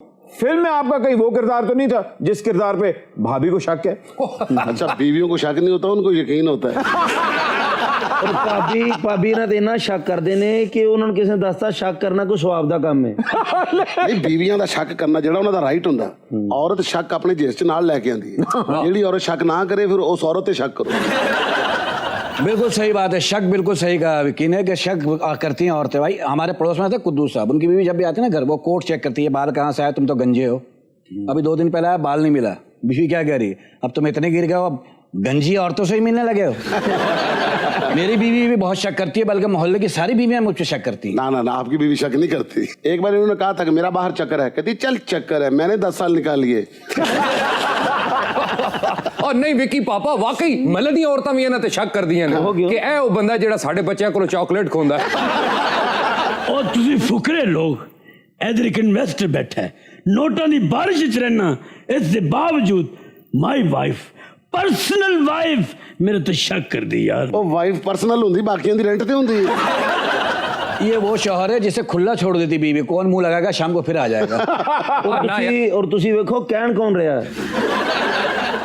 Film में आपका कहीं वो किरदार तो नहीं था जिस किरदार पे भाभी को शक है? अच्छा, बीवियों को शक नहीं होता, उनको यकीन होता है। भाभी ना देना शक कर देने कि उन्होंने किसी ने दसता शक करना कोई स्वाब दा काम है। नहीं, बीवियां दा शक करना ਜਿਹੜਾ ਉਹਨਾਂ ਦਾ ਰਾਈਟ ਹੁੰਦਾ। औरत शक अपने जेस च नाल लेके आंदी है। ਜਿਹੜੀ औरत शक ना करे फिर उस औरत पे शक करो। बिल्कुल सही बात है, शक बिल्कुल सही कहा यकीन है कि शक करती हैं औरतें। भाई हमारे पड़ोस में थे कुद्दूस साहब, उनकी बीवी जब भी आती है ना घर, वो कोट चेक करती है, बाल कहाँ से आया, तुम तो गंजे हो। अभी 2 दिन पहले आया, बाल नहीं मिला। बीवी क्या कह रही, अब तुम इतने गिर गए हो, अब गंजी औरतों से ही मिलने लगे हो। मेरी बीवी भी बहुत शक करती है, बल्कि मोहल्ले की सारी बीवियां मुझ पर शक करती हैं। ना, आपकी बीवी शक नहीं करती। एक बार इन्होंने कहा था कि मेरा बाहर चक्कर है, कहती चल चक्कर है, मैंने 10 साल निकाल लिए। और नहीं विकी पापा, वाकई मतलब दी औरतां भी इन्हां ते शक करदियां ने कि ए ओ बंदा जेड़ा साडे बच्चों को चॉकलेट खोंदा है। और तुसी फुकरे लोग इधर एक इन्वेस्टर बैठा है, नोटां दी बारिश च रहना, इसके बावजूद माई वाइफ, पर्सनल वाइफ मेरे तो शक कर दी यार। ओ वाइफ पर्सनल होंदी, बाकियां दी रेंट ते होंदी। ये वो शौहर है जिसे खुला छोड़ देती बीवी, कौन मुंह लगाएगा, शाम को फिर आ जाएगा। और तुसी देखो कहन कौन रहा है।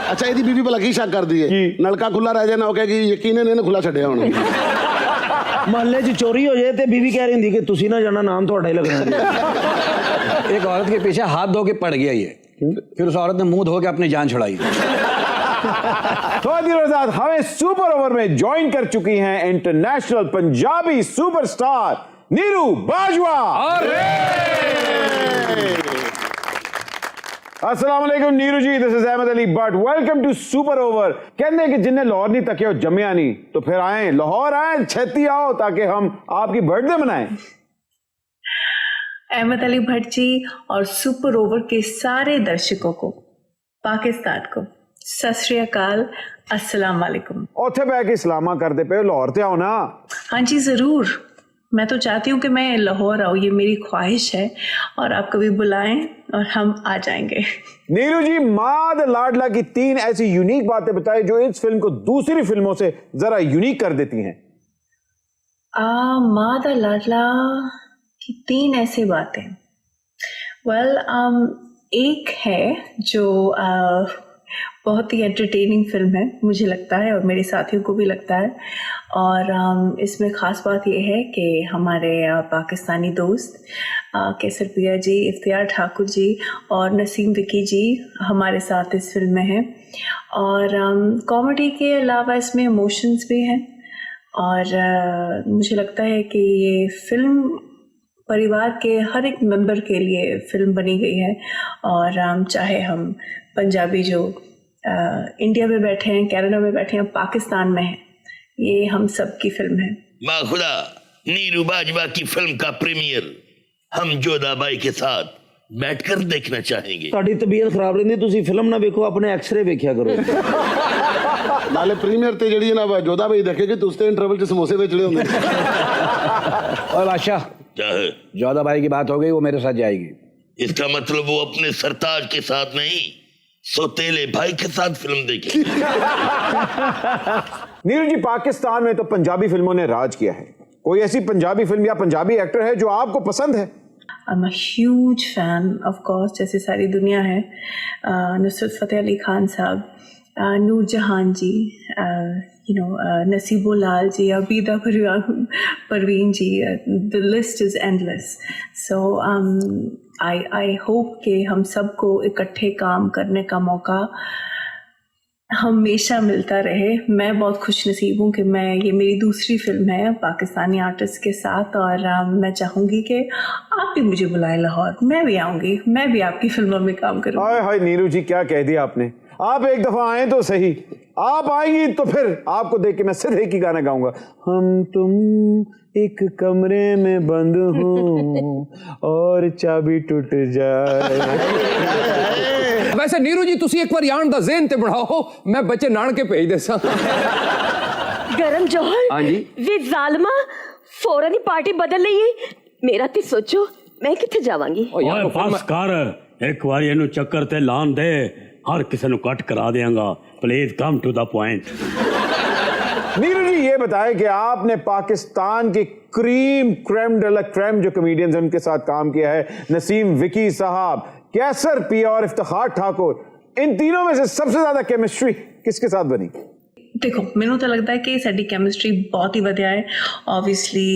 अच्छा, ਇਹਦੀ बीवी भला की शक करदी है, नलका खुला रह जाना, ਉਹ ਕਹੇਗੀ ਯਕੀਨ ਇਹਨੇ ਖੁੱਲਾ ਛੱਡਿਆ ਹੁਣ। मोहल्ले च चोरी हो जाए तो बीवी कह रही थी कि तुसी ना जाना, नाम थोड़ा ही लगना। एक औरत के पीछे हाथ धो के पड़ गया ये, फिर उस औरत ने मुंह धो के अपनी जान छुड़ाई। थोड़ी देर बाद हमें सुपर ओवर में ज्वाइन कर चुकी हैं इंटरनेशनल पंजाबी सुपरस्टार नीरू बाजवा। अस्सलाम वालेकुम Neeru ji, this is Ahmed Ali Butt welcome to super over. कहते हैं कि जिन्हें लाहौर नहीं तके हो जम्या नहीं, तो फिर आए लाहौर, आए छेती आओ ताकि हम आपकी बर्थडे मनाएं। अहमद अली भट्ट जी और सुपर ओवर के सारे दर्शकों को, पाकिस्तान को सत श्री अकाल, अस्सलाम वालेकुम। उथे बह के सलामा करते पे लाहौर ते आओ ना। हाँ जी ज़रूर, मैं तो चाहती हूँ कि मैं लाहौर आऊँ, ये मेरी ख्वाहिश है, और आप कभी बुलाएं और हम आ जाएंगे। नीरू जी, माद लाडला की 3 ऐसी यूनिक बातें बताएं जो इस फिल्म को दूसरी फिल्मों से जरा यूनिक कर देती हैं। माद लाडला की 3 ऐसी बातें, एक है जो बहुत ही एंटरटेनिंग फिल्म है, मुझे लगता है और मेरे साथियों को भी लगता है। और इसमें ख़ास बात यह है कि हमारे पाकिस्तानी दोस्त कैसर पिया जी, इफ्तियार ठाकुर जी और नसीम विकी जी हमारे साथ इस फिल्म में हैं। और कॉमेडी के अलावा इसमें इमोशंस भी हैं। और मुझे लगता है कि ये फिल्म परिवार के हर एक मेंबर के लिए फिल्म बनी गई है। और चाहे हम पंजाबी जो इंडिया में बैठे हैं, कनाडा में बैठे हैं, पाकिस्तान में हैं, ये हम सब की फिल्म है। माँ खुदा, नीरू बाजवा की फिल्म का प्रीमियर हम जोधाबाई के साथ बैठकर देखना चाहेंगे। ਤੁਹਾਡੀ ਤਬੀਅਤ ਖਰਾਬ ਰਹਿੰਦੀ, ਤੁਸੀਂ ਫਿਲਮ ਨਾ ਵੇਖੋ, ਆਪਣੇ ਐਕਸ-ਰੇ ਵੇਖਿਆ ਕਰੋ। ਨਾਲੇ ਪ੍ਰੀਮੀਅਰ ਤੇ ਜਿਹੜੀ ਨਾ जोधा भाई देखेगी तो उसते इंटरवल च समोसे बेचने होंगे। और बादशाह, जोधा भाई की बात हो गई, वो मेरे साथ जाएगी। इसका मतलब वो अपने सरताज के साथ नहीं, सौतेले भाई के साथ फिल्म देखेगी। नीरू जी, पाकिस्तान में तो पंजाबी फिल्मों ने राज किया है, कोई ऐसी पंजाबी फिल्म या पंजाबी एक्टर है जो आपको पसंद है? I am a huge fan of course, जैसे सारी दुनिया है। Nusrat Fateh Ali Khan Sahab, Noor Jehan ji, Naseebo Lal ji, Abida Parveen ji, the list is endless. So I hope कि हम सबको इकट्ठे काम करने का मौका हमेशा मिलता रहे। मैं बहुत खुश नसीब हूँ कि ये मेरी दूसरी फिल्म है पाकिस्तानी आर्टिस्ट के साथ। और मैं चाहूँगी कि आप भी मुझे बुलाएं लाहौर, मैं भी आऊँगी, मैं भी आपकी फिल्मों में काम करूँगी। हाय हाय नीरू जी, क्या कह दिया आपने। आप एक दफा आए तो सही, आप आएंगी तो फिर आपको देख के मैं सिर्फ एक ही गाना गाऊंगा, हम तुम एक कमरे में बंद हों और चाबी टूट जाए। वैसे नीरू जी, तुसी एक बार यान दा ज़हन ते बढ़ाओ, मैं बच्चे नानके भेज देसा। गरम जौहर, हाँ जी, वे जालमा फौरन ही पार्टी बदल रही है। मेरा ते सोचो मैं किथे जावांगी। ओए पास कर, एक बार इन्हू चक्कर ते लान दे, हर किसी को कट करा देंगा। Please come to the point. Neeru ji, ये बताएं कि आपने पाकिस्तान के cream creme de la creme जो कॉमेडियंस हैं उनके साथ काम किया है, नसीम विकी साहब, कैसर पिया और इफ्तिखार ठाकुर, इन तीनों में से सबसे ज्यादा केमिस्ट्री किसके साथ बनी? देखो ਮੈਨੂੰ ਤਾਂ ਲੱਗਦਾ ਹੈ ਕਿ ਸਾਡੀ ਕੈਮਿਸਟਰੀ ਬਹੁਤ ਹੀ ਵਧੀਆ ਹੈ। ਓਬਵੀਅਸਲੀ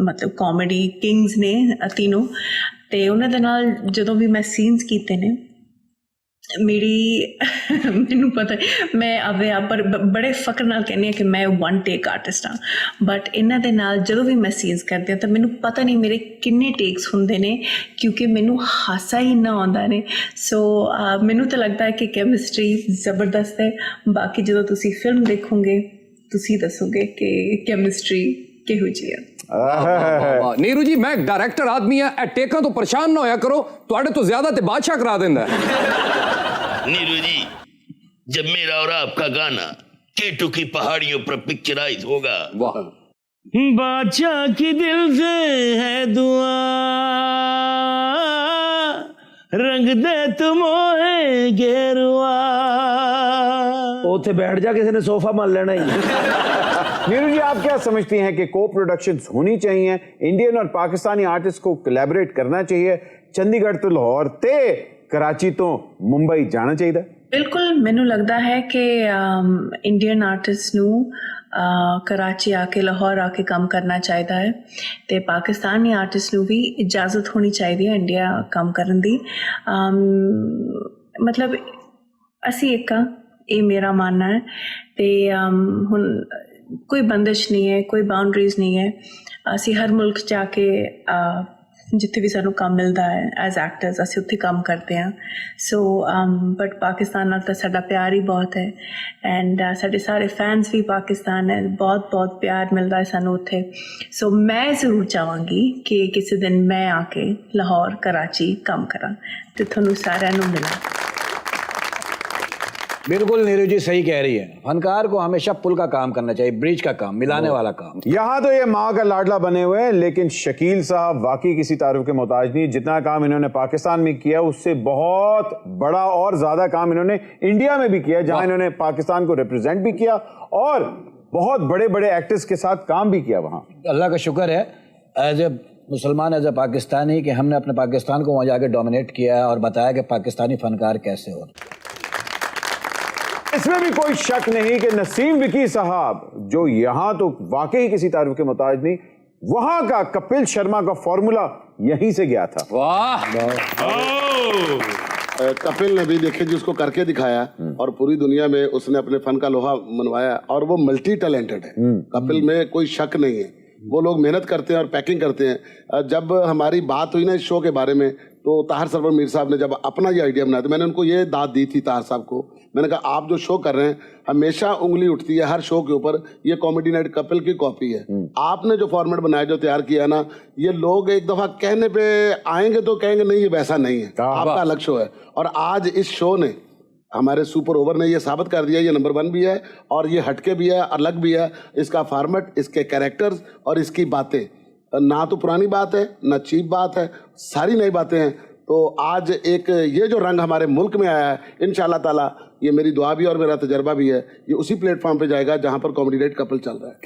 ਮਤਲਬ ਕਾਮੇਡੀ ਕਿੰਗਸ ਨੇ तीनों, ਤੇ ਉਹਨਾਂ ਦੇ ਨਾਲ ਜਦੋਂ ਵੀ ਮੈਂ ਸੀਨਸ ਕੀਤੇ ਨੇ ਮੈਨੂੰ ਪਤਾ ਮੈਂ ਆਪਣੇ ਆਪ ਪਰ ਬੜੇ ਫਕਰ ਨਾਲ ਕਹਿੰਦੀ ਹਾਂ ਕਿ ਮੈਂ ਵਨ ਟੇਕ ਆਰਟਿਸਟ ਹਾਂ, ਬਟ ਇਹਨਾਂ ਦੇ ਨਾਲ ਜਦੋਂ ਵੀ ਮੈਂ ਸੀਨਸ ਕਰਦੀ ਹਾਂ ਤਾਂ ਮੈਨੂੰ ਪਤਾ ਨਹੀਂ ਮੇਰੇ ਕਿੰਨੇ ਟੇਕਸ ਹੁੰਦੇ ਨੇ, ਕਿਉਂਕਿ ਮੈਨੂੰ ਹਾਸਾ ਹੀ ਇੰਨਾ ਆਉਂਦਾ ਨੇ। ਸੋ ਮੈਨੂੰ ਤਾਂ ਲੱਗਦਾ ਹੈ ਕਿ ਕੈਮਿਸਟਰੀ ਜ਼ਬਰਦਸਤ ਹੈ। ਬਾਕੀ ਜਦੋਂ ਤੁਸੀਂ ਫਿਲਮ ਦੇਖੋਗੇ ਤੁਸੀਂ ਦੱਸੋਗੇ ਕਿ ਕੈਮਿਸਟਰੀ ਕਿਹੋ ਜਿਹੀ ਹੈ। ਵਾਹ ਨੀਰੂ ਜੀ, ਮੈਂ ਡਾਇਰੈਕਟਰ ਆਦਮੀ ਆ, ਇਹ ਟੇਕਾਂ ਤੋਂ ਪਰੇਸ਼ਾਨ ਨਾ ਹੋਇਆ ਕਰੋ, ਤੁਹਾਡੇ ਤੋਂ ਜ਼ਿਆਦਾ ਤੇ ਬਾਦਸ਼ਾਹ ਕਰਾ ਦਿੰਦਾ। नीरू जी, जब मेरा और आपका गाना केटू की पहाड़ियों पर पिक्चराइज होगा, वाह, बादशाह की दिल से है दुआ, रंग दे तुम है गेरुआ। ਉੱਥੇ ਬੈਠ ਜਾ, ਕਿਸੇ ਨੇ ਸੋਫਾ ਮੰਨ ਲੈਣਾ ਹੀ। नीरू जी, आप क्या समझती हैं कि को प्रोडक्शंस होनी चाहिए, इंडियन और पाकिस्तानी आर्टिस्ट को कोलैबोरेट करना चाहिए, चंडीगढ़ तो लाहौर ते कराची तो मुंबई जाना चाहिए? ਬਿਲਕੁਲ ਮੈਨੂੰ ਲੱਗਦਾ ਹੈ ਕਿ ਇੰਡੀਅਨ ਆਰਟਿਸਟ ਨੂੰ ਕਰਾਚੀ ਆ ਕੇ ਲਾਹੌਰ ਆ ਕੇ ਕੰਮ ਕਰਨਾ ਚਾਹੀਦਾ ਹੈ, ਤੇ ਪਾਕਿਸਤਾਨੀ ਆਰਟਿਸਟ ਨੂੰ ਵੀ ਇਜਾਜ਼ਤ ਹੋਣੀ ਚਾਹੀਦੀ ਹੈ ਇੰਡੀਆ ਕੰਮ ਕਰਨ ਦੀ। ਮਤਲਬ ਅਸੀਂ ਇੱਕ ਆ, ਇਹ ਮੇਰਾ ਮਾਨਣਾ ਹੈ। ਤੇ ਹੁਣ ਕੋਈ ਬੰਦਿਸ਼ ਨਹੀਂ ਹੈ, ਕੋਈ ਬਾਉਂਡਰੀਜ਼ ਨਹੀਂ ਹੈ। ਅਸੀਂ ਹਰ ਮੁਲਕ 'ਚ ਜਾ ਕੇ ਜਿੱਥੇ ਵੀ ਸਾਨੂੰ ਕੰਮ ਮਿਲਦਾ ਹੈ ਐਜ਼ ਐਕਟਰਸ ਅਸੀਂ ਉੱਥੇ ਕੰਮ ਕਰਦੇ ਹਾਂ। ਸੋ ਬਟ ਪਾਕਿਸਤਾਨ ਨਾਲ ਤਾਂ ਸਾਡਾ ਪਿਆਰ ਹੀ ਬਹੁਤ ਹੈ, ਐਂਡ ਸਾਡੇ ਸਾਰੇ ਫੈਨਸ ਵੀ ਪਾਕਿਸਤਾਨ ਹੈ, ਬਹੁਤ ਬਹੁਤ ਪਿਆਰ ਮਿਲਦਾ ਹੈ ਸਾਨੂੰ ਉੱਥੇ। ਸੋ ਮੈਂ ਜ਼ਰੂਰ ਚਾਹਾਂਗੀ ਕਿ ਕਿਸੇ ਦਿਨ ਮੈਂ ਆ ਕੇ ਲਾਹੌਰ कराची ਕੰਮ ਕਰਾਂ ਤੇ ਤੁਹਾਨੂੰ ਸਾਰਿਆਂ ਨੂੰ ਮਿਲਾਂ। बिल्कुल नीरू जी सही कह रही है, फनकार को हमेशा पुल का काम करना चाहिए, ब्रिज का काम, मिलाने वाला काम। यहाँ तो ये माँ का लाडला बने हुए हैं, लेकिन शकील साहब वाकई किसी तारुफ के मोहताज नहीं। जितना काम इन्होंने पाकिस्तान में किया उससे बहुत बड़ा और ज्यादा काम इन्होंने इंडिया में भी किया, जहां इन्होंने पाकिस्तान को रिप्रेजेंट भी किया और बहुत बड़े बड़े एक्टर्स के साथ काम भी किया वहां। अल्लाह का शुक्र है एज ए मुसलमान, एज ए पाकिस्तानी, कि हमने अपने पाकिस्तान को वहाँ जाके डोमिनेट किया है और बताया कि पाकिस्तानी फनकार कैसे हो। इसमें भी कोई शक नहीं कि नसीम विकी साहब, जो यहाँ तो वाकई किसी तारुफ के मोहताज नहीं, वहां का कपिल शर्मा का फॉर्मूला यहीं से गया था। वाह, कपिल ने भी देखे जी उसको करके दिखाया और पूरी दुनिया में उसने अपने फन का लोहा मनवाया, और वो मल्टी टैलेंटेड है। कपिल में कोई शक नहीं है, वो लोग मेहनत करते हैं और पैकिंग करते हैं। जब हमारी बात हुई ना इस शो के बारे में, तो ताहिर सरवर मीर साहब ने जब अपना ये आइडिया बनाया तो मैंने उनको ये दाद दी थी ताहिर साहब को। मैंने कहा आप जो शो कर रहे हैं हमेशा उंगली उठती है हर शो के ऊपर, ये कॉमेडी नाइट कपिल की कॉपी है। आपने जो फॉर्मेट बनाया, जो तैयार किया ना, ये लोग एक दफा कहने पे आएंगे तो कहेंगे नहीं ये वैसा नहीं है, आपका अलग शो है। और आज इस शो ने, हमारे सुपर ओवर ने ये साबित कर दिया ये नंबर 1 भी है और ये हटके भी है, अलग भी है। इसका फॉर्मेट, इसके कैरेक्टर्स और इसकी बातें, ना तो पुरानी बात है ना चीप बात है, सारी नई बातें हैं। तो आज एक ये जो रंग हमारे मुल्क में आया है, इंशाल्लाह ताला ये मेरी दुआ भी और मेरा तजर्बा भी है, ये उसी प्लेटफॉर्म पे जाएगा जहां पर कॉमेडी नाइट कपिल चल रहा है।